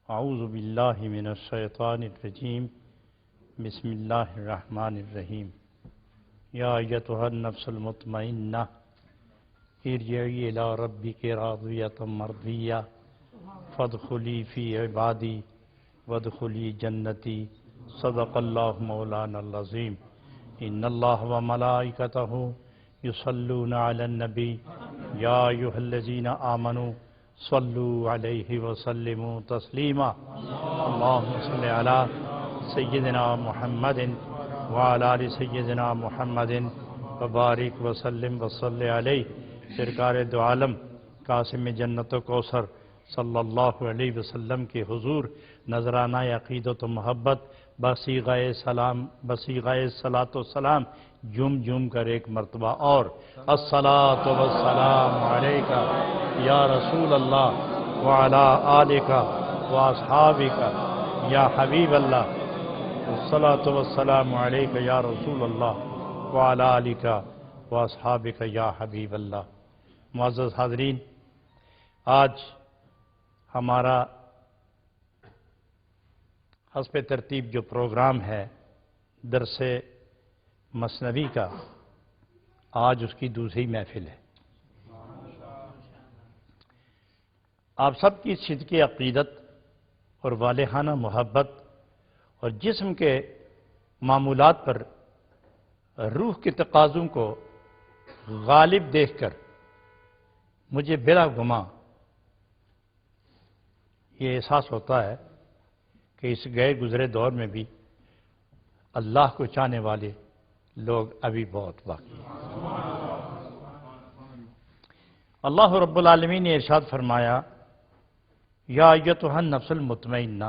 اعوذ باللہ من الشیطان الرجیم بسم اللہ الرحمن الرحیم یا ایتھا النفس المطمئنہ ارجعی الی ربک راضیۃ مرضیہ فادخلی فی عبادی وادخلی جنتی صدق اللہ مولانا العظیم ان اللہ وملائکتہ یصلون علی النبی یا ایھا الذین آمنوا صلوا علیہ وسلموا تسلیما اللہم صل علی سیدنا محمد وعلی آل سیدنا محمد وبارک وسلم وصلی علیہ سرکار دو عالم قاسم جنت و کوثر صلی اللہ علیہ وسلم کے حضور نذرانہ عقیدت و محبت بصیغہ سلام بصیغہ صلاۃ و سلام جم جم کر ایک مرتبہ اور الصلاۃ والسلام علیک یا رسول اللہ وعلی آلک واصحابک یا حبیب اللہ الصلاۃ والسلام علیک یا رسول اللہ وعلی آلک واصحابک یا حبیب اللہ۔ معزز حاضرین، آج ہمارا حسب ترتیب جو پروگرام ہے درس مثنوی کا، آج اس کی دوسری محفل ہے۔ آپ سب کی صدق عقیدت اور والہانہ محبت اور جسم کے معمولات پر روح کے تقاضوں کو غالب دیکھ کر مجھے بلا گمان یہ احساس ہوتا ہے کہ اس گئے گزرے دور میں بھی اللہ کو چاہنے والے لوگ ابھی بہت باقی ہیں۔ اللہ رب العالمین نے ارشاد فرمایا یا ایتھا النفس المطمئنہ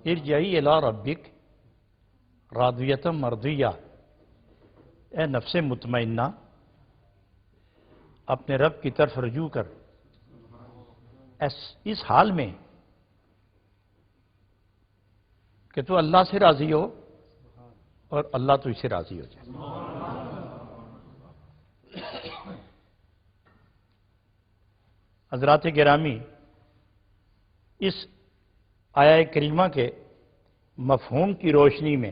ارجعی الی ربک راضیۃ مرضیہ، اے نفس مطمئنہ اپنے رب کی طرف رجوع کر اس حال میں کہ تو اللہ سے راضی ہو اور اللہ تو اسے راضی ہو جائے۔ حضرات گرامی، اس آیہ کریمہ کے مفہوم کی روشنی میں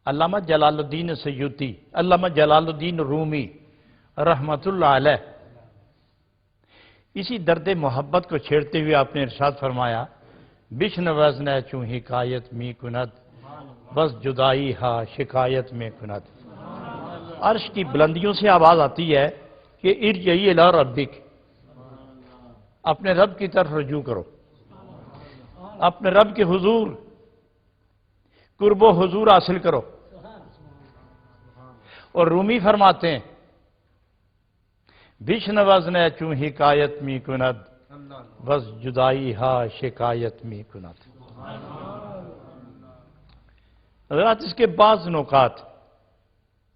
علامہ جلال الدین سیوطی، علامہ جلال الدین رومی رحمۃ اللہ علیہ، اسی درد محبت کو چھیڑتے ہوئے آپ نے ارشاد فرمایا بشنوزن چوں حکایت می کند بس جدائی ہا شکایت میں کند۔ عرش کی بلندیوں سے آواز آتی ہے کہ ارجعی الی ربک، اپنے رب کی طرف رجوع کرو، اپنے رب کے حضور قرب و حضور حاصل کرو۔ اور رومی فرماتے ہیں بشنوزن چوں حکایت می کند بس جدائی ہا شکایت می کند۔ حضرات، اس کے بعض نکات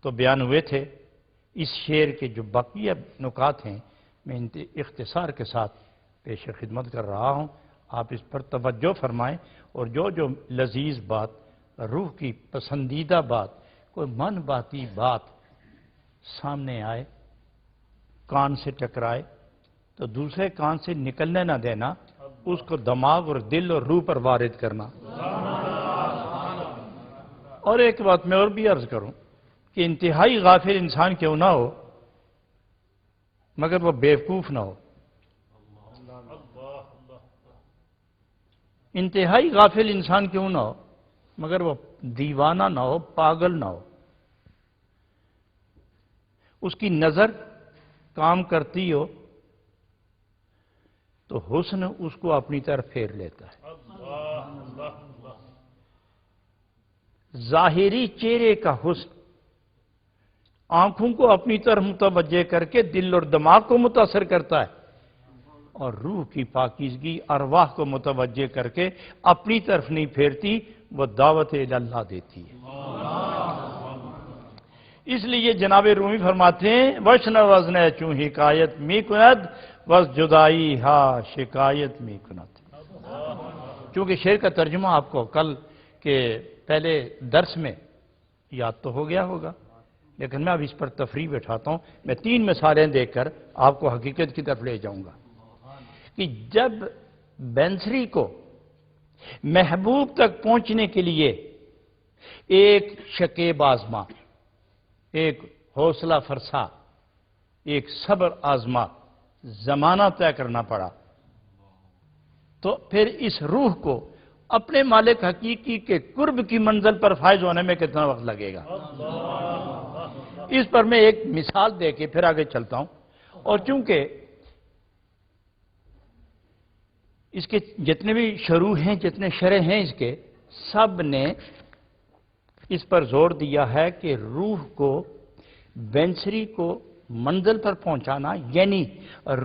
تو بیان ہوئے تھے، اس شعر کے جو بقیہ نکات ہیں میں اختصار کے ساتھ پیش خدمت کر رہا ہوں، آپ اس پر توجہ فرمائیں اور جو لذیذ بات، روح کی پسندیدہ بات، کوئی من باتی بات سامنے آئے، کان سے ٹکرائے تو دوسرے کان سے نکلنے نہ دینا، اس کو دماغ اور دل اور روح پر وارد کرنا۔ اور ایک بات میں اور بھی عرض کروں کہ انتہائی غافل انسان کیوں نہ ہو مگر وہ بیوقوف نہ ہو، انتہائی غافل انسان کیوں نہ ہو مگر وہ دیوانہ نہ ہو، پاگل نہ ہو۔ اس کی نظر کام کرتی ہو تو حسن اس کو اپنی طرف پھیر لیتا ہے۔ ظاہری چہرے کا حسن آنکھوں کو اپنی طرف متوجہ کر کے دل اور دماغ کو متاثر کرتا ہے، اور روح کی پاکیزگی ارواح کو متوجہ کر کے اپنی طرف نہیں پھیرتی، وہ دعوت اللہ دیتی ہے۔ اس لیے جناب رومی فرماتے ہیں وشنوزن چوں حکایت می کند بس جدائی ہا شکایت می کند۔ چونکہ شعر کا ترجمہ آپ کو کل کے پہلے درس میں یاد تو ہو گیا ہوگا، لیکن میں اب اس پر تفریح بٹھاتا ہوں۔ میں 3 مثالیں دیکھ کر آپ کو حقیقت کی طرف لے جاؤں گا کہ جب بینسری کو محبوب تک پہنچنے کے لیے ایک شکیب آزما، ایک حوصلہ فرسا، ایک صبر آزما زمانہ طے کرنا پڑا۔ تو پھر اس روح کو اپنے مالک حقیقی کے قرب کی منزل پر فائز ہونے میں کتنا وقت لگے گا؟ اس پر میں ایک مثال دے کے پھر آگے چلتا ہوں۔ اور چونکہ اس کے جتنے بھی شروع ہیں، جتنے شرح ہیں اس کے، سب نے اس پر زور دیا ہے کہ روح کو، بینسری کو منزل پر پہنچانا، یعنی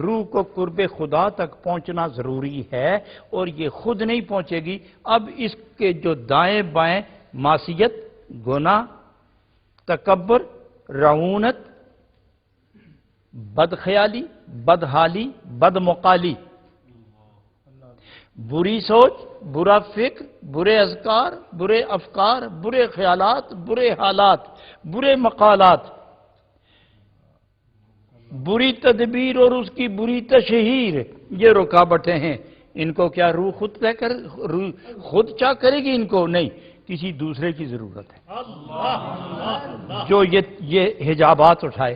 روح کو قرب خدا تک پہنچنا ضروری ہے، اور یہ خود نہیں پہنچے گی۔ اب اس کے جو دائیں بائیں معصیت، گناہ، تکبر، رعونت، بدخیالی، بدحالی، بدمقالی، بری سوچ، برا فکر، برے اذکار، برے افکار، برے خیالات، برے حالات، برے مقالات، بری تدبیر اور اس کی بری تشہیر، یہ رکاوٹیں ہیں۔ ان کو کیا روح خود چاہ کرے گی؟ ان کو نہیں، کسی دوسرے کی ضرورت ہے جو یہ حجابات اٹھائے۔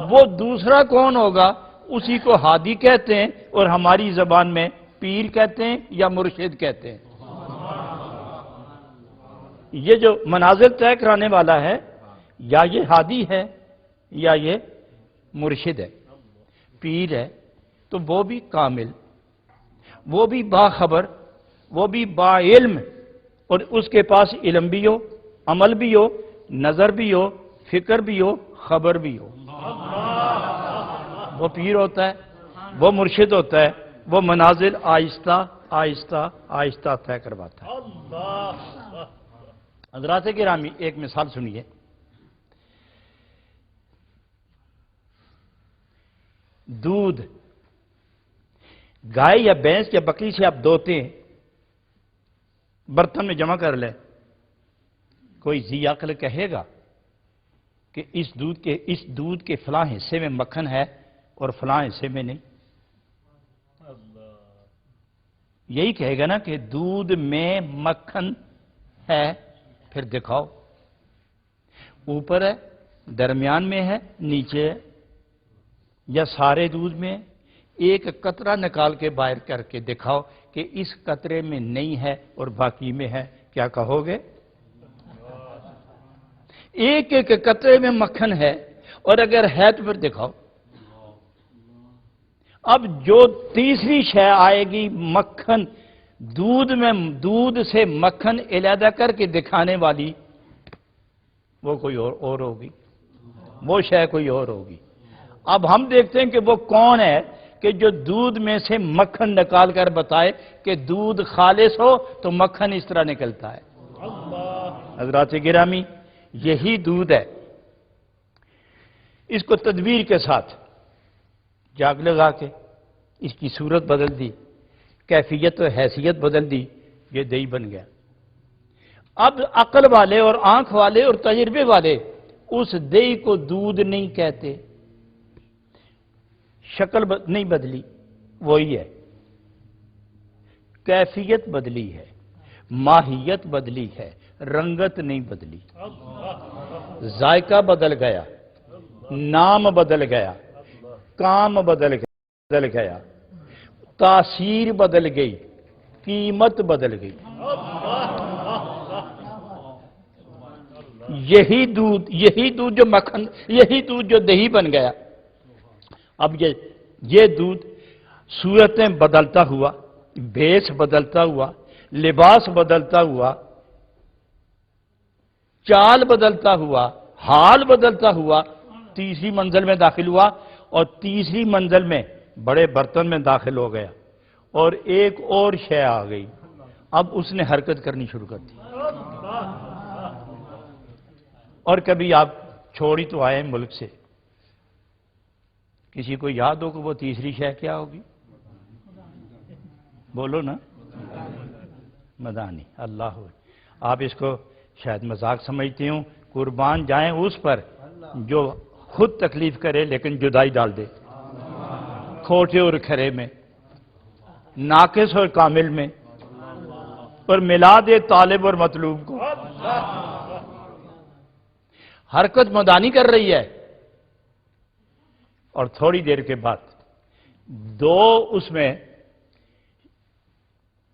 وہ دوسرا کون ہوگا؟ اسی کو ہادی کہتے ہیں، اور ہماری زبان میں پیر کہتے ہیں یا مرشد کہتے ہیں۔ یہ جو منازل طے کرانے والا ہے، یا یہ ہادی ہے یا یہ مرشد ہے، پیر ہے، تو وہ بھی کامل، وہ بھی باخبر، وہ بھی با علم، اور اس کے پاس علم بھی ہو، عمل بھی ہو، نظر بھی ہو، فکر بھی ہو، خبر بھی ہو۔ وہ پیر ہوتا ہے، وہ مرشد ہوتا ہے، وہ منازل آہستہ آہستہ آہستہ طے کرواتا ہے۔ حضرات گرامی، ایک مثال سنیے۔ دودھ گائے یا بھینس یا بکری سے آپ دوتے ہیں، برتن میں جمع کر لیں، کوئی ذی عقل کہے گا کہ اس دودھ کے فلاں حصے میں مکھن ہے اور فلاں حصے میں نہیں؟ یہی کہے گا نا کہ دودھ میں مکھن ہے، پھر دکھاؤ، اوپر ہے، درمیان میں ہے، نیچے ہے، یا سارے دودھ میں ایک قطرہ نکال کے باہر کر کے دکھاؤ کہ اس قطرے میں نہیں ہے اور باقی میں ہے، کیا کہو گے؟ ایک ایک قطرے میں مکھن ہے، اور اگر ہے تو پھر دکھاؤ۔ اب جو تیسری شے آئے گی، مکھن، دودھ سے مکھن علیحدہ کر کے دکھانے والی، وہ کوئی اور ہوگی، وہ شے کوئی اور ہوگی۔ اب ہم دیکھتے ہیں کہ وہ کون ہے کہ جو دودھ میں سے مکھن نکال کر بتائے کہ دودھ خالص ہو تو مکھن اس طرح نکلتا ہے۔ حضرات گرامی، یہی دودھ ہے، اس کو تدبیر کے ساتھ جاگ لگا کے اس کی صورت بدل دی، کیفیت و حیثیت بدل دی، یہ دہی بن گیا۔ اب عقل والے اور آنکھ والے اور تجربے والے اس دہی کو دودھ نہیں کہتے، شکل نہیں بدلی، وہی ہے، کیفیت بدلی ہے، ماہیت بدلی ہے، رنگت نہیں بدلی، ذائقہ بدل گیا، نام بدل گیا، کام بدل گیا، تاثیر بدل گئی، قیمت بدل گئی۔ یہی دودھ جو مکھن، یہی دودھ جو دہی بن گیا۔ اب یہ دودھ صورتیں بدلتا ہوا، بھیس بدلتا ہوا، لباس بدلتا ہوا، چال بدلتا ہوا، حال بدلتا ہوا، تیسری منزل میں داخل ہوا، اور تیسری منزل میں بڑے برتن میں داخل ہو گیا، اور ایک اور شے آ گئی۔ اب اس نے حرکت کرنی شروع کر دی۔ اور کبھی آپ چھوڑی تو آئے ملک سے، کسی کو یاد ہو کہ وہ تیسری شے کیا ہوگی؟ بولو نا، مدانی۔ اللہ، آپ اس کو شاید مذاق سمجھتے ہوں، قربان جائیں اس پر جو خود تکلیف کرے لیکن جدائی ڈال دے، کھوٹے اور کھرے میں۔ ناقص اور کامل میں، اور ملا دے طالب اور مطلوب کو۔ حرکت مدانی کر رہی ہے، اور تھوڑی دیر کے بعد دو اس میں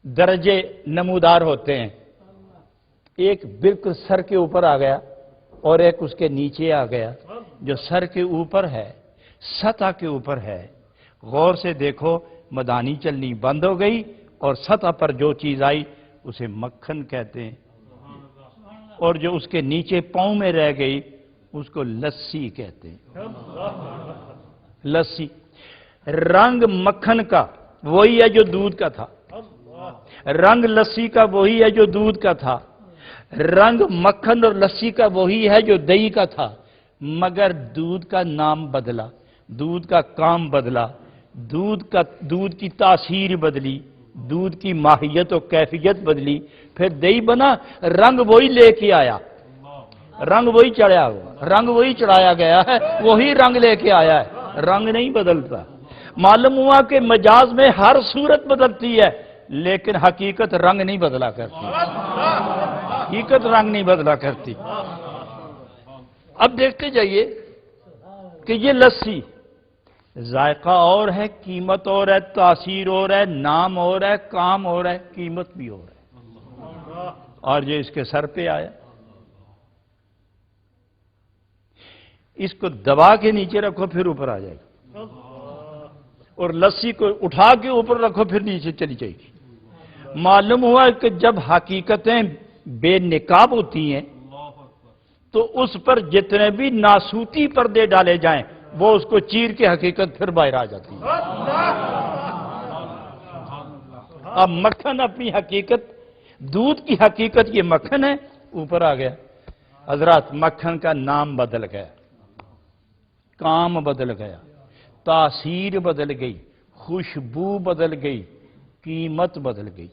درجے نمودار ہوتے ہیں، ایک بالکل سر کے اوپر آ گیا اور ایک اس کے نیچے آ گیا۔ جو سر کے اوپر ہے، سطح کے اوپر ہے، غور سے دیکھو، مدانی چلنی بند ہو گئی، اور سطح پر جو چیز آئی اسے مکھن کہتے ہیں، اور جو اس کے نیچے پاؤں میں رہ گئی اس کو لسی کہتے ہیں۔ لسی، رنگ مکھن کا وہی ہے جو دودھ کا تھا، رنگ لسی کا وہی ہے جو دودھ کا تھا، رنگ مکھن اور لسی کا وہی ہے جو دہی کا تھا، مگر دودھ کا نام بدلا، دودھ کا کام بدلا، دودھ کی تاثیر بدلی، دودھ کی ماہیت و کیفیت بدلی، پھر دہی بنا۔ رنگ وہی لے کے آیا، رنگ وہی چڑھایا ہوا، رنگ وہی چڑھایا گیا ہے، وہی رنگ لے کے آیا ہے، رنگ نہیں بدلتا۔ معلوم ہوا کہ مجاز میں ہر صورت بدلتی ہے، لیکن حقیقت رنگ نہیں بدلا کرتی، حقیقت رنگ نہیں بدلا کرتی۔ اب دیکھتے جائیے کہ یہ لسی ذائقہ اور ہے، قیمت اور ہے، تاثیر اور ہے، نام اور ہے، کام اور ہے، قیمت بھی اور ہے، اور یہ اس کے سر پہ آیا۔ اس کو دبا کے نیچے رکھو پھر اوپر آ جائے گا، اور لسی کو اٹھا کے اوپر رکھو پھر نیچے چلی جائے گی۔ معلوم ہوا کہ جب حقیقتیں بے نقاب ہوتی ہیں تو اس پر جتنے بھی ناسوتی پردے ڈالے جائیں وہ اس کو چیر کے حقیقت پھر باہر آ جاتی ہے۔ اب مکھن اپنی حقیقت، دودھ کی حقیقت یہ مکھن ہے، اوپر آ گیا۔ حضرات مکھن کا نام بدل گیا، کام بدل گیا، تاثیر بدل گئی، خوشبو بدل گئی، قیمت بدل گئی،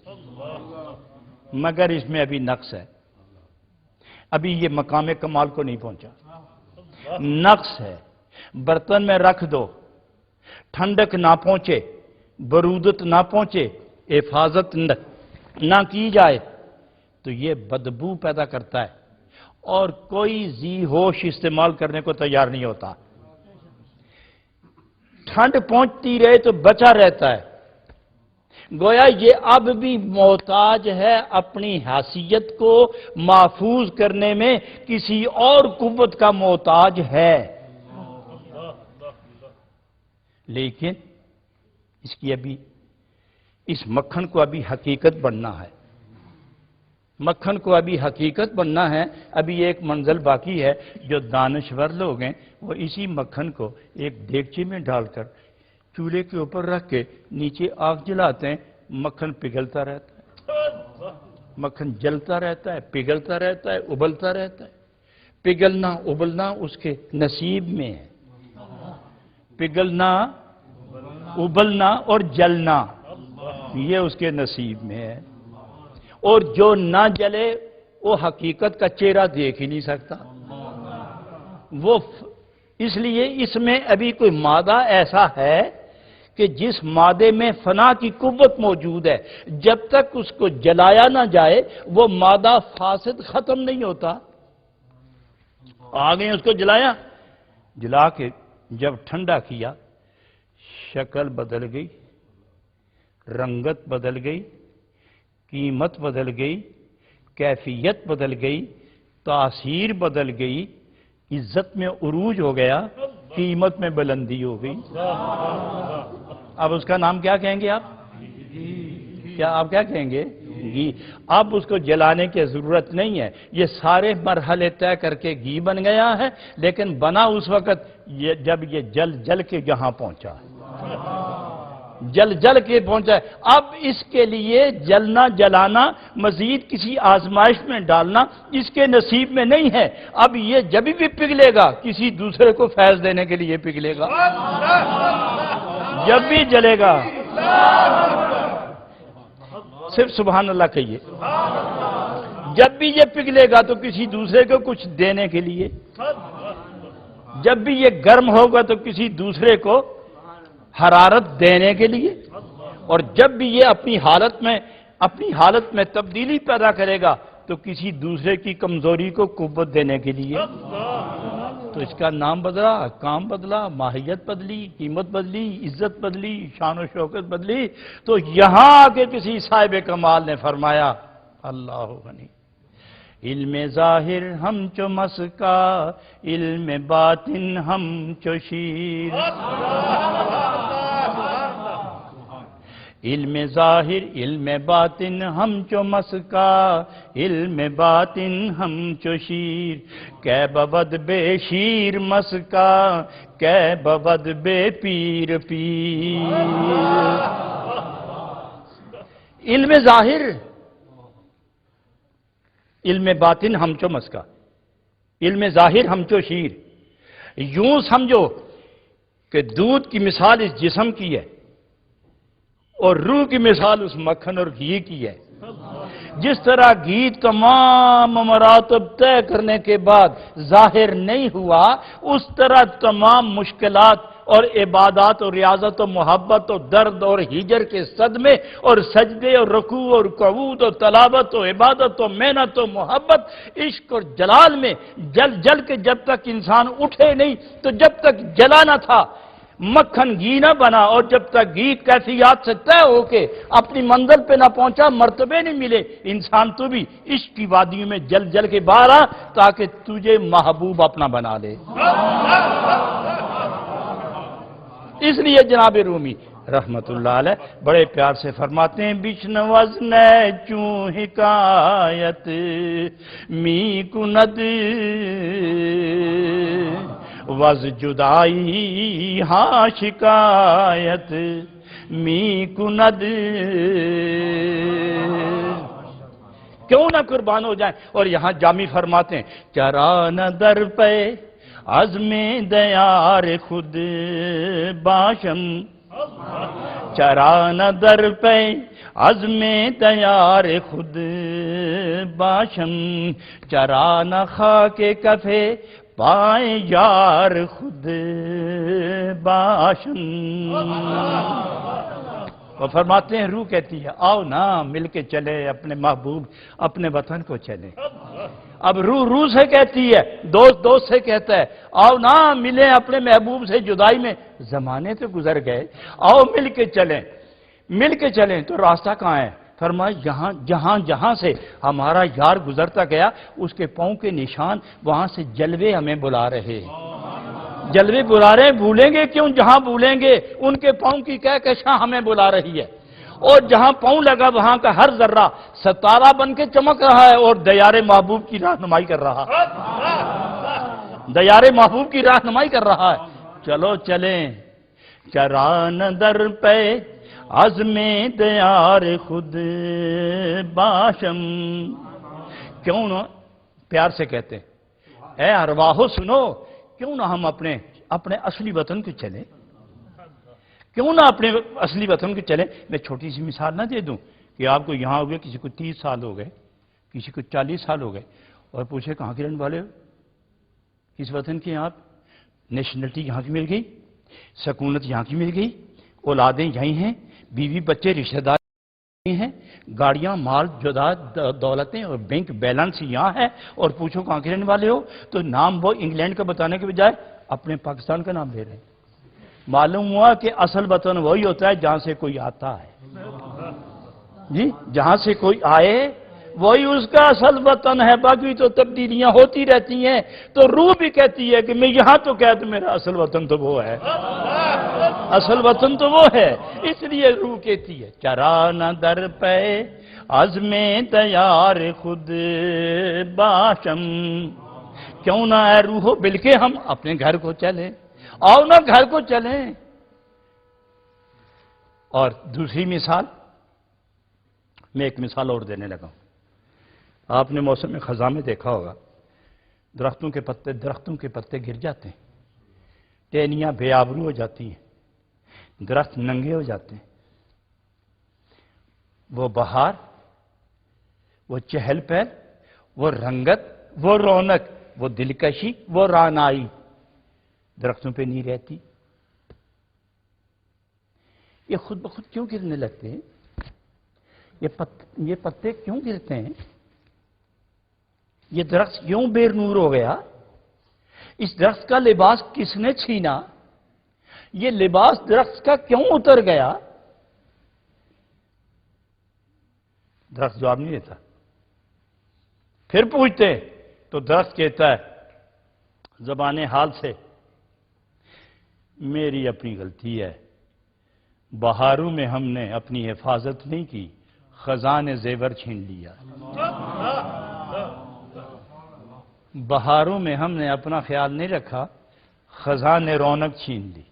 مگر اس میں ابھی نقص ہے، ابھی یہ مقام کمال کو نہیں پہنچا، نقص ہے۔ برتن میں رکھ دو، ٹھنڈک نہ پہنچے، برودت نہ پہنچے، حفاظت نہ کی جائے تو یہ بدبو پیدا کرتا ہے، اور کوئی ذی ہوش استعمال کرنے کو تیار نہیں ہوتا۔ ٹھنڈ پہنچتی رہے تو بچا رہتا ہے، گویا یہ اب بھی محتاج ہے اپنی حیثیت کو محفوظ کرنے میں، کسی اور قوت کا محتاج ہے، لیکن اس مکھن کو ابھی حقیقت بننا ہے، مکھن کو ابھی حقیقت بننا ہے۔ ابھی ایک منزل باقی ہے، جو دانشور لوگ ہیں وہ اسی مکھن کو ایک دیگچے میں ڈال کر چولہے کے اوپر رکھ کے نیچے آگ جلاتے ہیں، مکھن پگھلتا رہتا ہے، مکھن جلتا رہتا ہے، پگھلتا رہتا ہے، ابلتا رہتا ہے۔ پگھلنا ابلنا اس کے نصیب میں ہے، پگھلنا ابلنا اور جلنا یہ اس کے نصیب میں ہے، اور جو نہ جلے وہ حقیقت کا چہرہ دیکھ ہی نہیں سکتا۔ وہ اس لیے اس میں ابھی کوئی مادہ ایسا ہے کہ جس مادے میں فنا کی قوت موجود ہے، جب تک اس کو جلایا نہ جائے وہ مادہ فاسد ختم نہیں ہوتا۔ آگے اس کو جلایا، جلا کے جب ٹھنڈا کیا، شکل بدل گئی، رنگت بدل گئی، قیمت بدل گئی، کیفیت بدل گئی، تاثیر بدل گئی، عزت میں عروج ہو گیا، قیمت میں بلندی ہو گئی۔ اب اس کا نام کیا کہیں گے آپ؟ کیا آپ کیا کہیں گے؟ گھی۔ اب اس کو جلانے کی ضرورت نہیں ہے، یہ سارے مرحلے طے کر کے گھی بن گیا ہے، لیکن بنا اس وقت جب یہ جل کے یہاں پہنچا، جل کے پہنچا ہے۔ اب اس کے لیے جلنا جلانا مزید کسی آزمائش میں ڈالنا اس کے نصیب میں نہیں ہے۔ اب یہ جب بھی پگھلے گا کسی دوسرے کو فیض دینے کے لیے پگھلے گا، جب بھی جلے گا صرف سبحان اللہ کہیے، جب بھی یہ پگھلے گا تو کسی دوسرے کو کچھ دینے کے لیے، جب بھی یہ گرم ہوگا تو کسی دوسرے کو حرارت دینے کے لیے، اور جب بھی یہ اپنی حالت میں تبدیلی پیدا کرے گا تو کسی دوسرے کی کمزوری کو قوت دینے کے لیے، تو اس کا نام بدلا، کام بدلا، ماہیت بدلی، قیمت بدلی، عزت بدلی، شان و شوکت بدلی، تو یہاں آ کے کسی صاحب کمال نے فرمایا اللہ غنی، علم ظاہر ہم چو مسکا، علم باطن ہم چو شیر، علم ظاہر علم باطن ہم چو مسکا، علم باطن ہم چو شیر، کہ بود بے شیر مسکا، کہ بود بے پیر پیر۔ علم ظاہر علم باطن ہم چو مسکا، علم ظاہر ہم چو شیر، یوں سمجھو کہ دودھ کی مثال اس جسم کی ہے اور روح کی مثال اس مکھن اور گھی کی ہے۔ جس طرح گھی تمام مراتب طے کرنے کے بعد ظاہر نہیں ہوا، اس طرح تمام مشکلات اور عبادات اور ریاضت و محبت اور درد اور ہجر کے صدمے اور سجدے اور رکوع اور قعود اور تلاوت اور عبادت اور محنت اور محبت، عشق اور جلال میں جل جل کے جب تک انسان اٹھے نہیں تو جب تک جلا نہ تھا مکھن گھی نہ بنا، اور جب تک گھی کیفیات سے طے ہو کے اپنی منزل پہ نہ پہنچا، مرتبے نہیں ملے، انسان تو بھی عشق کی وادیوں میں جل جل کے باہر آ تاکہ تجھے محبوب اپنا بنا لے۔ اس لیے جناب رومی رحمت اللہ علیہ بڑے پیار سے فرماتے ہیں، بشن وزن چوں حکایت می کند وز جدائی ہاں شکایت می کند، کیوں نہ قربان ہو جائیں۔ اور یہاں جامی فرماتے ہیں، چران در پہ عزم دیار خود باشم، چران در پہ عزم دیار خود باشم، چران خاک کفے پائیں یار خود باشم۔ وہ فرماتے ہیں، روح کہتی ہے آؤ نا مل کے چلے اپنے محبوب اپنے وطن کو چلے۔ اب روح سے کہتی ہے، دوست سے کہتا ہے آؤ نا ملیں اپنے محبوب سے، جدائی میں زمانے تو گزر گئے، آؤ مل کے چلیں۔ تو راستہ کہاں ہے؟ فرمایا جہاں سے ہمارا یار گزرتا گیا اس کے پاؤں کے نشان، وہاں سے جلوے ہمیں بلا رہے ہیں، جلوے بلا رہے ہیں۔ بھولیں گے کیوں؟ جہاں بھولیں گے ان کے پاؤں کی کہکشاں ہمیں بلا رہی ہے، اور جہاں پاؤں لگا وہاں کا ہر ذرہ ستارہ بن کے چمک رہا ہے اور دیار محبوب کی رہنمائی کر رہا ہے، دیار محبوب کی رہنمائی کر رہا ہے۔ چلو چلیں، چران در پہ عزم دیار خود باشم، کیوں نہ پیار سے کہتے ہیں اے ارواحو سنو، کیوں نہ ہم اپنے اصلی وطن کو چلیں، کیوں نہ اپنے اصلی وطن کو چلیں۔ میں چھوٹی سی مثال نہ دے دوں کہ آپ کو یہاں ہو گئے، کسی کو 30 سال ہو گئے، کسی کو 40 سال ہو گئے، اور پوچھے کہاں کے رہنے والے ہو؟ کس وطن کے ہیں آپ؟ نیشنلٹی یہاں کی مل گئی، سکونت یہاں کی مل گئی، اولادیں یہیں ہیں، بیوی بچے رشتہ دار ہیں، گاڑیاں مال جائیداد دولتیں اور بینک بیلنس یہاں ہے، اور پوچھو کہاں کے رہنے والے ہو تو نام وہ انگلینڈ کا بتانے کے بجائے اپنے پاکستان کا نام لے رہے ہیں۔ معلوم ہوا کہ اصل وطن وہی ہوتا ہے جہاں سے کوئی آتا ہے، جی جہاں سے کوئی آئے وہی اس کا اصل وطن ہے، باقی تو تبدیلیاں ہوتی رہتی ہیں۔ تو روح بھی کہتی ہے کہ میں یہاں تو کہتا میرا اصل وطن تو وہ ہے، اصل وطن تو وہ ہے۔ اس لیے روح کہتی ہے چران در پہ عزم دیار خود باشم، کیوں نہ اے روحو بل کے ہم اپنے گھر کو چلیں، آؤ نہ گھر کو چلیں۔ اور دوسری مثال، میں ایک مثال اور دینے لگا ہوں۔ آپ نے موسم خزاں میں دیکھا ہوگا درختوں کے پتے گر جاتے ہیں، ٹہنیاں بے آبرو ہو جاتی ہیں، درخت ننگے ہو جاتے ہیں۔ وہ بہار، وہ چہل پہل، وہ رنگت، وہ رونق، وہ دلکشی، وہ رانائی درختوں پہ نہیں رہتی۔ یہ خود بخود کیوں گرنے لگتے ہیں؟ یہ پتے کیوں گرتے ہیں؟ یہ درخت کیوں بے نور ہو گیا؟ اس درخت کا لباس کس نے چھینا؟ یہ لباس درخت کا کیوں اتر گیا؟ درخت جواب نہیں دیتا. پھر پوچھتے تو درخت کہتا ہے زبان حال سے، میری اپنی غلطی ہے، بہاروں میں ہم نے اپنی حفاظت نہیں کی، خزان زیور چھین لیا. بہاروں میں ہم نے اپنا خیال نہیں رکھا، خزان رونق چھین لی.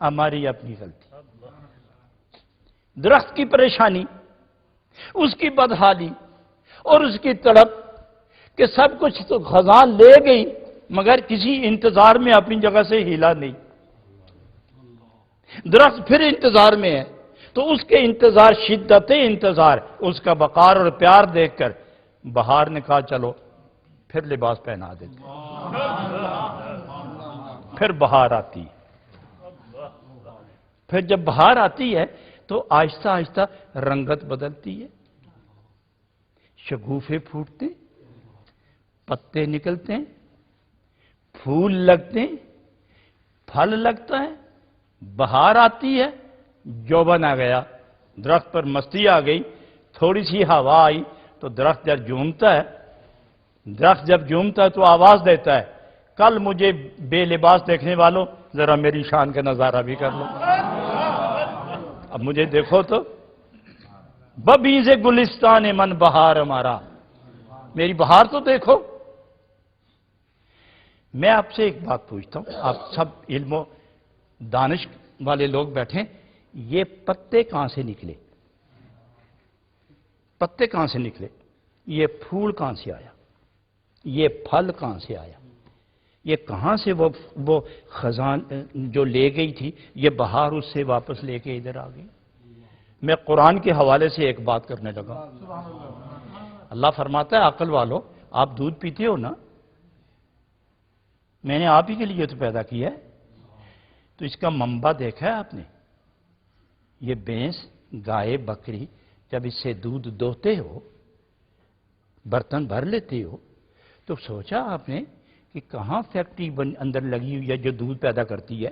ہماری اپنی غلطی. درخت کی پریشانی، اس کی بدحالی اور اس کی تڑپ کہ سب کچھ تو خزان لے گئی مگر کسی انتظار میں اپنی جگہ سے ہلا نہیں. درخت پھر انتظار میں ہے تو اس کے انتظار، شدت انتظار، اس کا وقار اور پیار دیکھ کر بہار نے کہا چلو پھر لباس پہنا دیتے. پھر بہار آتی ہے. پھر جب بہار آتی ہے تو آہستہ آہستہ رنگت بدلتی ہے، شگوفے پھوٹتے، پتے نکلتے ہیں، پھول لگتے ہیں، پھل لگتا ہے، بہار آتی ہے، جوبن آ گیا، درخت پر مستی آ گئی، تھوڑی سی ہوا آئی تو درخت جب جھومتا ہے، درخت جب جھومتا ہے تو آواز دیتا ہے کل مجھے بے لباس دیکھنے والوں ذرا میری شان کا نظارہ بھی کر لو. اب مجھے دیکھو تو ببیز گلستان من بہار ہمارا، میری بہار تو دیکھو. میں آپ سے ایک بات پوچھتا ہوں، آپ سب علم و دانش والے لوگ بیٹھیں، یہ پتے کہاں سے نکلے؟ پتے کہاں سے نکلے؟ یہ پھول کہاں سے آیا؟ یہ پھل کہاں سے آیا؟ یہ کہاں سے وہ خزان جو لے گئی تھی یہ بہار اس سے واپس لے کے ادھر آ گئی؟ میں قرآن کے حوالے سے ایک بات کرنے لگا. اللہ فرماتا ہے عقل والو، آپ دودھ پیتے ہو نا، میں نے آپ ہی کے لیے تو پیدا کیا ہے، تو اس کا منبع دیکھا ہے آپ نے؟ یہ بھینس، گائے، بکری جب اس سے دودھ دوہتے ہو، برتن بھر لیتے ہو، تو سوچا آپ نے کہ کہاں فیکٹری اندر لگی ہوئی ہے جو دودھ پیدا کرتی ہے؟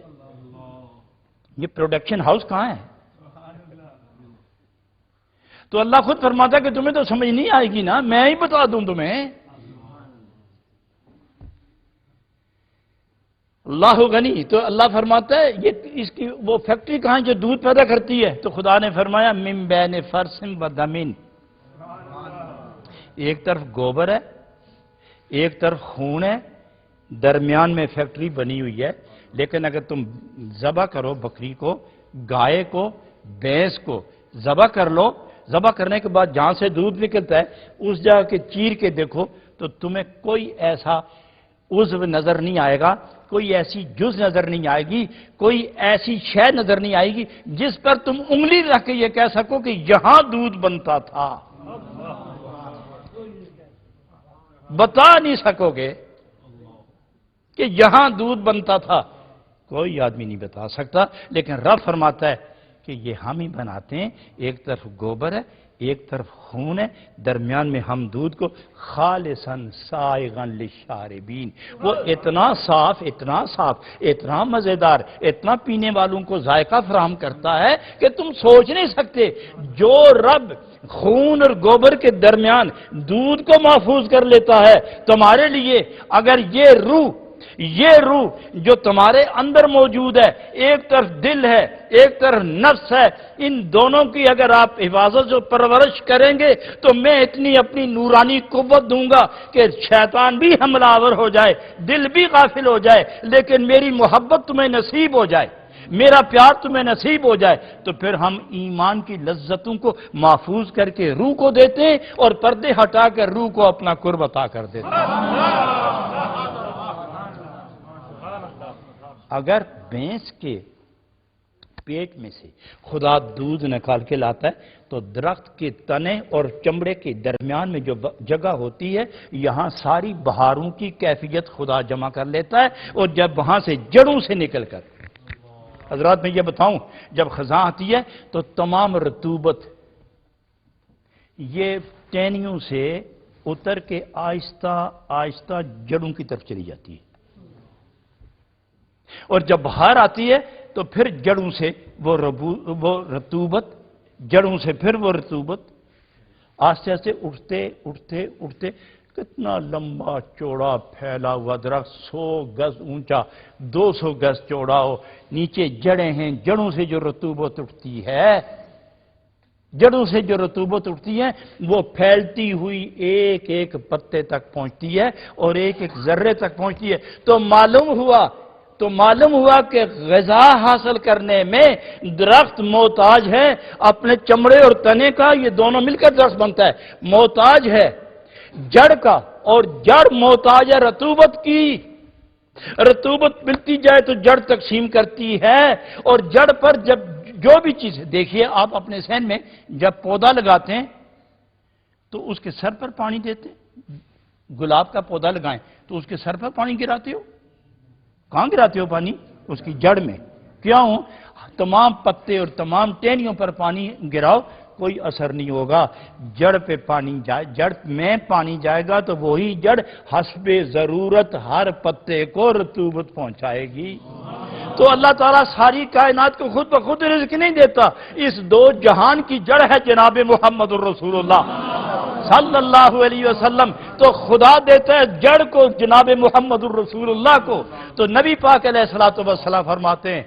یہ پروڈکشن ہاؤس کہاں ہے؟ تو اللہ خود فرماتا ہے کہ تمہیں تو سمجھ نہیں آئے گی نا، میں ہی بتا دوں تمہیں. اللہ غنی. تو اللہ فرماتا ہے یہ اس کی وہ فیکٹری کہاں ہے جو دودھ پیدا کرتی ہے؟ تو خدا نے فرمایا من بین فرس و دمن. ایک طرف گوبر ہے، ایک طرف خون ہے، درمیان میں فیکٹری بنی ہوئی ہے. لیکن اگر تم ذبح کرو بکری کو، گائے کو، بھینس کو ذبح کر لو، ذبح کرنے کے بعد جہاں سے دودھ نکلتا ہے اس جگہ کے چیر کے دیکھو تو تمہیں کوئی ایسا عضو نظر نہیں آئے گا، کوئی ایسی جز نظر نہیں آئے گی، کوئی ایسی شے نظر نہیں آئے گی جس پر تم انگلی رکھ کے یہ کہہ سکو کہ یہاں دودھ بنتا تھا. بتا نہیں سکو گے کہ یہاں دودھ بنتا تھا، کوئی آدمی نہیں بتا سکتا. لیکن رب فرماتا ہے کہ یہ ہم ہی بناتے ہیں. ایک طرف گوبر ہے، ایک طرف خون ہے، درمیان میں ہم دودھ کو خالصاً سائغاً للشاربین، وہ اتنا صاف، اتنا مزیدار، اتنا پینے والوں کو ذائقہ فراہم کرتا ہے کہ تم سوچ نہیں سکتے. جو رب خون اور گوبر کے درمیان دودھ کو محفوظ کر لیتا ہے تمہارے لیے، اگر یہ روح جو تمہارے اندر موجود ہے، ایک طرف دل ہے ایک طرف نفس ہے، ان دونوں کی اگر آپ حفاظت و پرورش کریں گے تو میں اتنی اپنی نورانی قوت دوں گا کہ شیطان بھی حملہ آور ہو جائے، دل بھی غافل ہو جائے، لیکن میری محبت تمہیں نصیب ہو جائے، میرا پیار تمہیں نصیب ہو جائے، تو پھر ہم ایمان کی لذتوں کو محفوظ کر کے روح کو دیتے ہیں اور پردے ہٹا کر روح کو اپنا قرب عطا کر دیتے ہیں. اگر بھینس کے پیٹ میں سے خدا دودھ نکال کے لاتا ہے تو درخت کے تنے اور چمڑے کے درمیان میں جو جگہ ہوتی ہے یہاں ساری بہاروں کی کیفیت خدا جمع کر لیتا ہے، اور جب وہاں سے جڑوں سے نکل کر حضرات میں یہ بتاؤں، جب خزاں آتی ہے تو تمام رطوبت یہ ٹہنیوں سے اتر کے آہستہ آہستہ جڑوں کی طرف چلی جاتی ہے، اور جب بہار آتی ہے تو پھر جڑوں سے وہ رطوبت جڑوں سے پھر وہ رطوبت آہستہ آہستہ اٹھتے اٹھتے اٹھتے کتنا لمبا چوڑا پھیلا ہوا درخت، 100 گز اونچا، 200 گز چوڑا ہو، نیچے جڑیں ہیں، جڑوں سے جو رطوبت اٹھتی ہے، جڑوں سے جو رطوبت اٹھتی ہے وہ پھیلتی ہوئی ایک ایک پتے تک پہنچتی ہے اور ایک ایک ذرے تک پہنچتی ہے۔ تو معلوم ہوا کہ غذا حاصل کرنے میں درخت محتاج ہے اپنے چمڑے اور تنے کا، یہ دونوں مل کر درخت بنتا ہے، محتاج ہے جڑ کا، اور جڑ محتاج ہے رطوبت کی۔ رطوبت ملتی جائے تو جڑ تقسیم کرتی ہے، اور جڑ پر جب جو بھی چیز دیکھیے آپ اپنے ذہن میں جب پودا لگاتے ہیں تو اس کے سر پر پانی دیتے ہیں، گلاب کا پودا لگائیں تو اس کے سر پر پانی گراتے ہو؟ کہاں گراتے ہو پانی؟ اس کی جڑ میں۔ کیوں؟ تمام پتے اور تمام ٹہنیوں پر پانی گراؤ کوئی اثر نہیں ہوگا، جڑ پہ پانی جائے، جڑ میں پانی جائے گا تو وہی جڑ حسب ضرورت ہر پتے کو رطوبت پہنچائے گی۔ تو اللہ تعالیٰ ساری کائنات کو خود بخود رزق نہیں دیتا، اس دو جہان کی جڑ ہے جناب محمد الرسول اللہ صلی اللہ علیہ وسلم، تو خدا دیتا ہے جڑ کو جناب محمد الرسول اللہ کو۔ تو نبی پاک علیہ السلام فرماتے ہیں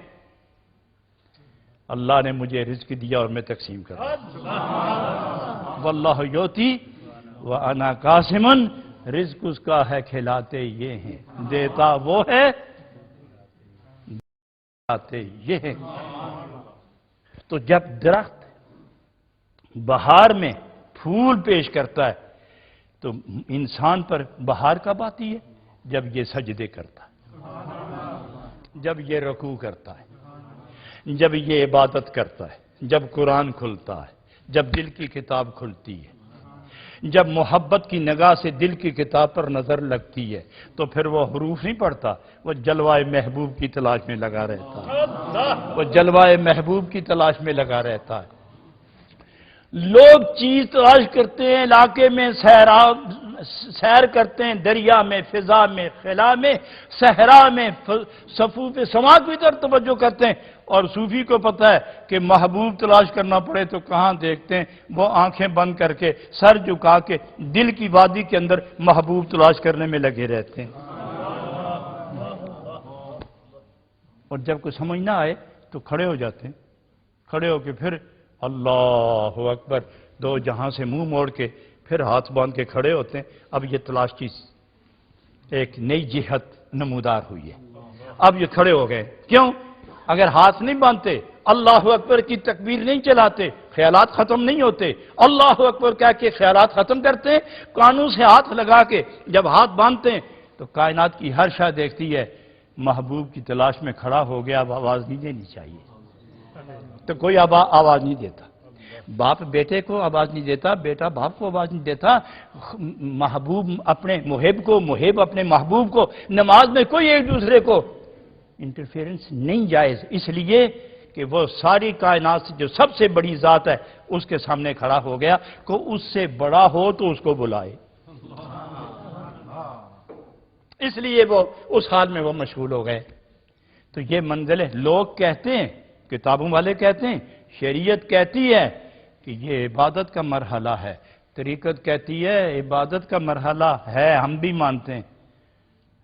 اللہ نے مجھے رزق دیا اور میں تقسیم کر رہا ہوں، واللہ یوتی وانا قاسم، رزق اس کا ہے کھلاتے یہ ہیں، دیتا وہ ہے کھلاتے یہ ہیں۔ تو جب درخت بہار میں پھول پیش کرتا ہے تو انسان پر بہار کب آتی ہے؟ جب یہ سجدے کرتا ہے، جب یہ رکوع کرتا ہے، جب یہ عبادت کرتا ہے، جب قرآن کھلتا ہے، جب دل کی کتاب کھلتی ہے، جب محبت کی نگاہ سے دل کی کتاب پر نظر لگتی ہے تو پھر وہ حروف نہیں پڑھتا، وہ جلوائے محبوب کی تلاش میں لگا رہتا ہے، وہ جلوائے محبوب کی تلاش میں لگا رہتا ہے۔ لوگ چیز تلاش کرتے ہیں، علاقے میں سیر کرتے ہیں، دریا میں، فضا میں، خلا میں، صحرا میں، صفوف سما کی طرف توجہ کرتے ہیں، اور صوفی کو پتہ ہے کہ محبوب تلاش کرنا پڑے تو کہاں دیکھتے ہیں، وہ آنکھیں بند کر کے سر جھکا کے دل کی وادی کے اندر محبوب تلاش کرنے میں لگے رہتے ہیں۔ اور جب کوئی سمجھ نہ آئے تو کھڑے ہو جاتے ہیں، کھڑے ہو کے پھر اللہ اکبر، دو جہاں سے منہ موڑ کے پھر ہاتھ باندھ کے کھڑے ہوتے ہیں۔ اب یہ تلاش کی ایک نئی جہت نمودار ہوئی ہے، اب یہ کھڑے ہو گئے۔ کیوں؟ اگر ہاتھ نہیں باندھتے، اللہ اکبر کی تکبیر نہیں چلاتے، خیالات ختم نہیں ہوتے۔ اللہ اکبر کہہ کے خیالات ختم کرتے ہیں، کانوں سے ہاتھ لگا کے جب ہاتھ باندھتے ہیں تو کائنات کی ہر شے دیکھتی ہے محبوب کی تلاش میں کھڑا ہو گیا، اب آواز نہیں دینی چاہیے، تو کوئی آواز نہیں دیتا۔ باپ بیٹے کو آواز نہیں دیتا، بیٹا باپ کو آواز نہیں دیتا، محبوب اپنے محب کو، محب اپنے محبوب کو۔ نماز میں کوئی ایک دوسرے کو انٹرفیئرنس نہیں جائز، اس لیے کہ وہ ساری کائنات سے جو سب سے بڑی ذات ہے اس کے سامنے کھڑا ہو گیا، کو اس سے بڑا ہو تو اس کو بلائے، اس لیے وہ اس حال میں وہ مشغول ہو گئے۔ تو یہ منزل ہے۔ لوگ کہتے ہیں، کتابوں والے کہتے ہیں، شریعت کہتی ہے کہ یہ عبادت کا مرحلہ ہے، طریقت کہتی ہے عبادت کا مرحلہ ہے، ہم بھی مانتے ہیں،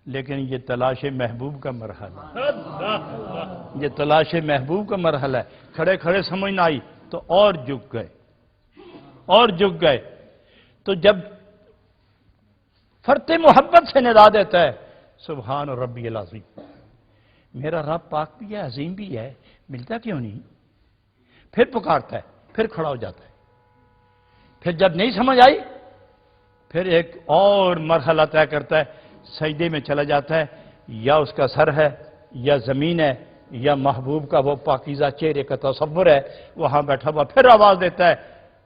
لیکن یہ تلاش محبوب کا مرحلہ ہے، یہ تلاش محبوب کا مرحلہ ہے۔ کھڑے کھڑے سمجھ نہ آئی تو اور جھک گئے، اور جھک گئے۔ تو جب فرت محبت سے ندا دیتا ہے سبحان ربی العظیم، میرا رب پاک بھی ہے، عظیم بھی ہے، ملتا کیوں نہیں؟ پھر پکارتا ہے، پھر کھڑا ہو جاتا ہے، پھر جب نہیں سمجھ آئی پھر ایک اور مرحلہ طے کرتا ہے، سجدے میں چلا جاتا ہے، یا اس کا سر ہے یا زمین ہے یا محبوب کا وہ پاکیزہ چہرے کا تصور ہے، وہاں بیٹھا ہوا پھر آواز دیتا ہے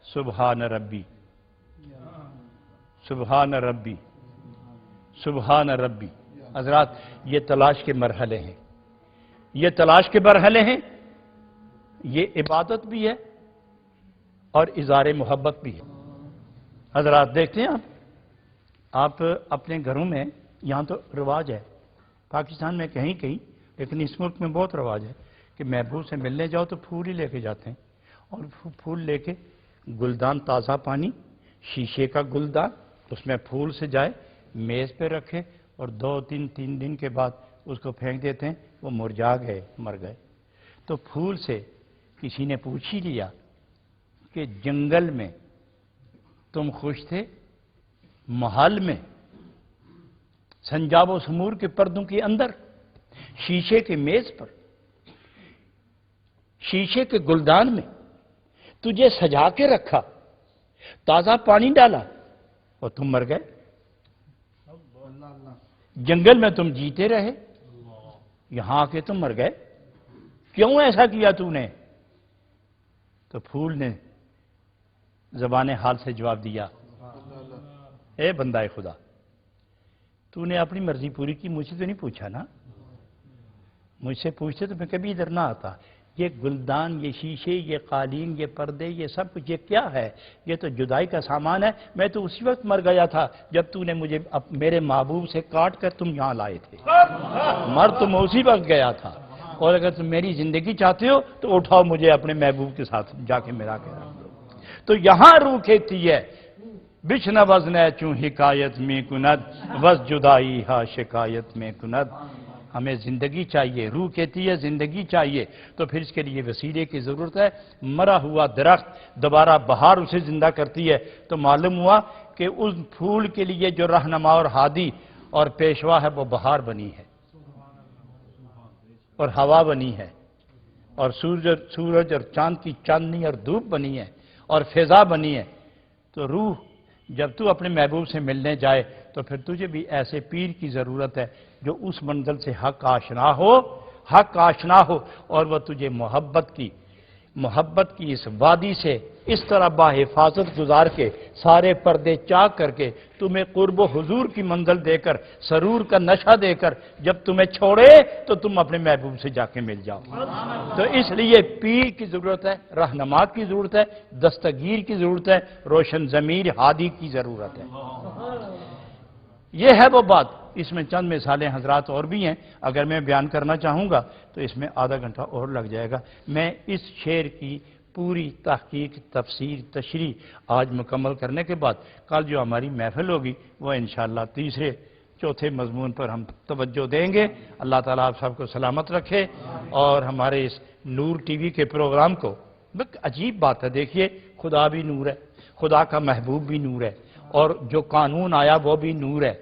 سبحان ربی، سبحان ربی، سبحان ربی۔ حضرات یہ تلاش کے مرحلے ہیں، یہ تلاش کے برحلے ہیں، یہ عبادت بھی ہے اور اظہار محبت بھی ہے۔ حضرات دیکھتے ہیں آپ اپنے گھروں میں، یہاں تو رواج ہے، پاکستان میں کہیں کہیں، لیکن اس ملک میں بہت رواج ہے کہ محبوب سے ملنے جاؤ تو پھول ہی لے کے جاتے ہیں، اور پھول لے کے گلدان، تازہ پانی، شیشے کا گلدان، اس میں پھول سے جائے، میز پہ رکھے، اور 2-3 دن کے بعد اس کو پھینک دیتے ہیں، وہ مرجھا گئے، مر گئے۔ تو پھول سے کسی نے پوچھ ہی لیا کہ جنگل میں تم خوش تھے، محل میں، سنجاب و سمور کے پردوں کے اندر، شیشے کے میز پر، شیشے کے گلدان میں تجھے سجا کے رکھا، تازہ پانی ڈالا، اور تم مر گئے۔ جنگل میں تم جیتے رہے، یہاں آ کے تم مر گئے، کیوں ایسا کیا تو نے؟ تو پھول نے زبان حال سے جواب دیا، اے بندہ خدا، تو نے اپنی مرضی پوری کی، مجھ سے تو نہیں پوچھا نا، مجھ سے پوچھتے تو میں کبھی ادھر نہ آتا۔ یہ گلدان، یہ شیشے، یہ قالین، یہ پردے، یہ سب کچھ یہ کیا ہے؟ یہ تو جدائی کا سامان ہے۔ میں تو اسی وقت مر گیا تھا جب تو نے مجھے میرے محبوب سے کاٹ کر تم یہاں لائے تھے، مر تم اسی وقت گیا تھا، اور اگر تم میری زندگی چاہتے ہو تو اٹھاؤ مجھے اپنے محبوب کے ساتھ جا کے میرا کہہ رکھ دو۔ تو یہاں روح کہتی ہے، بچھنا وزن چوں حکایت میں کند، وز جدائی ہا شکایت میں کند۔ ہمیں زندگی چاہیے، روح کہتی ہے زندگی چاہیے، تو پھر اس کے لیے وسیلے کی ضرورت ہے۔ مرا ہوا درخت دوبارہ بہار اسے زندہ کرتی ہے، تو معلوم ہوا کہ اس پھول کے لیے جو رہنما اور ہادی اور پیشوا ہے وہ بہار بنی ہے، اور ہوا بنی ہے، اور سورج اور چاند کی چاندنی اور دھوپ بنی ہے، اور فضا بنی ہے۔ تو روح جب تو اپنے محبوب سے ملنے جائے تو پھر تجھے بھی ایسے پیر کی ضرورت ہے جو اس منزل سے حق آشنا ہو، اور وہ تجھے محبت کی اس وادی سے اس طرح باحفاظت گزار کے، سارے پردے چاک کر کے، تمہیں قرب و حضور کی منزل دے کر، سرور کا نشہ دے کر جب تمہیں چھوڑے تو تم اپنے محبوب سے جا کے مل جاؤ۔ تو اس لیے پیر کی ضرورت ہے، رہنما کی ضرورت ہے، دستگیر کی ضرورت ہے، روشن ضمیر ہادی کی ضرورت ہے۔ یہ ہے وہ بات۔ اس میں چند مثالیں حضرات اور بھی ہیں، اگر میں بیان کرنا چاہوں گا تو اس میں آدھا گھنٹہ اور لگ جائے گا۔ میں اس شعر کی پوری تحقیق، تفسیر، تشریح آج مکمل کرنے کے بعد کل جو ہماری محفل ہوگی وہ انشاءاللہ تیسرے چوتھے مضمون پر ہم توجہ دیں گے۔ اللہ تعالیٰ آپ سب کو سلامت رکھے، اور ہمارے اس نور ٹی وی کے پروگرام کو، عجیب بات ہے، دیکھیے خدا بھی نور ہے، خدا کا محبوب بھی نور ہے، اور جو قانون آیا وہ بھی نور ہے،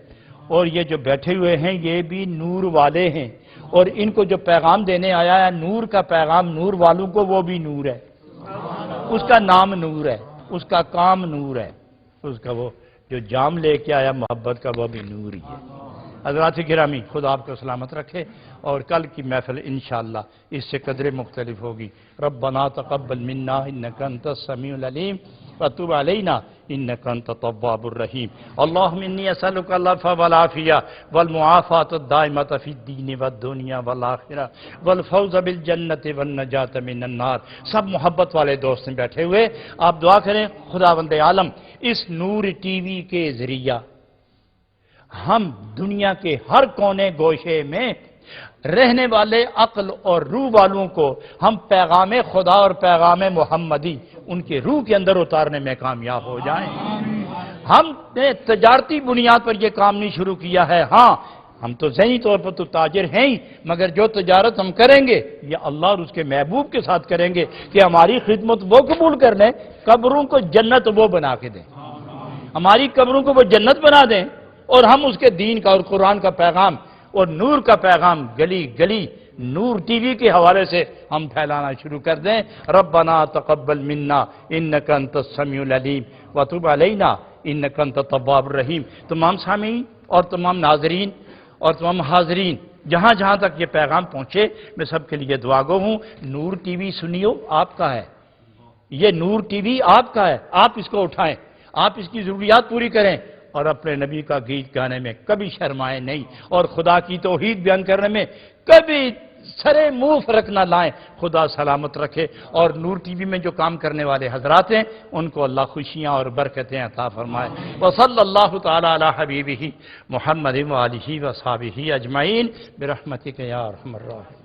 اور یہ جو بیٹھے ہوئے ہیں یہ بھی نور والے ہیں، اور ان کو جو پیغام دینے آیا ہے نور کا پیغام نور والوں کو، وہ بھی نور ہے، اس کا نام نور ہے، اس کا کام نور ہے، اس کا وہ جو جام لے کے آیا محبت کا وہ بھی نور ہی ہے۔ حضرات گرامی، خدا آپ کو سلامت رکھے، اور کل کی محفل انشاءاللہ اس سے قدرے مختلف ہوگی۔ ربنا تقبل منا انک انت السمیع العلیم وتب علینا انک انت التواب الرحیم۔ اللہم انی اسألک العفو والعافیہ والمعافاۃ الدائمۃ فی الدین والدنیا والآخرہ والفوز بالجنۃ والنجاۃ من النار۔ سب محبت والے دوست ہیں بیٹھے ہوئے، آپ دعا کریں خداوند عالم اس نور ٹی وی کے ذریعہ ہم دنیا کے ہر کونے گوشے میں رہنے والے عقل اور روح والوں کو ہم پیغام خدا اور پیغام محمدی ان کے روح کے اندر اتارنے میں کامیاب ہو جائیں۔ ہم نے تجارتی بنیاد پر یہ کام نہیں شروع کیا ہے، ہاں ہم تو ذہنی طور پر تو تاجر ہیں ہی، مگر جو تجارت ہم کریں گے یہ اللہ اور اس کے محبوب کے ساتھ کریں گے کہ ہماری خدمت وہ قبول کر لیں، قبروں کو جنت وہ بنا کے دیں، ہماری قبروں کو وہ جنت بنا دیں، اور ہم اس کے دین کا اور قرآن کا پیغام اور نور کا پیغام گلی گلی نور ٹی وی کے حوالے سے ہم پھیلانا شروع کر دیں۔ ربنا تقبل منا انک انت السمیع العلیم وتب علینا انک انت التواب الرحیم۔ تمام سامعین اور تمام ناظرین اور تمام حاضرین، جہاں جہاں تک یہ پیغام پہنچے، میں سب کے لیے دعا گو ہوں۔ نور ٹی وی سنیو آپ کا ہے، یہ نور ٹی وی آپ کا ہے، آپ اس کو اٹھائیں، آپ اس کی ضروریات پوری کریں، اور اپنے نبی کا گیت گانے میں کبھی شرمائے نہیں، اور خدا کی توحید بیان کرنے میں کبھی سرے منہ فرق نہ لائیں، خدا سلامت رکھے، اور نور ٹی وی میں جو کام کرنے والے حضرات ہیں ان کو اللہ خوشیاں اور برکتیں عطا فرمائے۔ وصلی اللہ تعالی علی حبیبہ محمد وآلہ وصحبہ اجمعین برحمتک یا ارحم الراحمین۔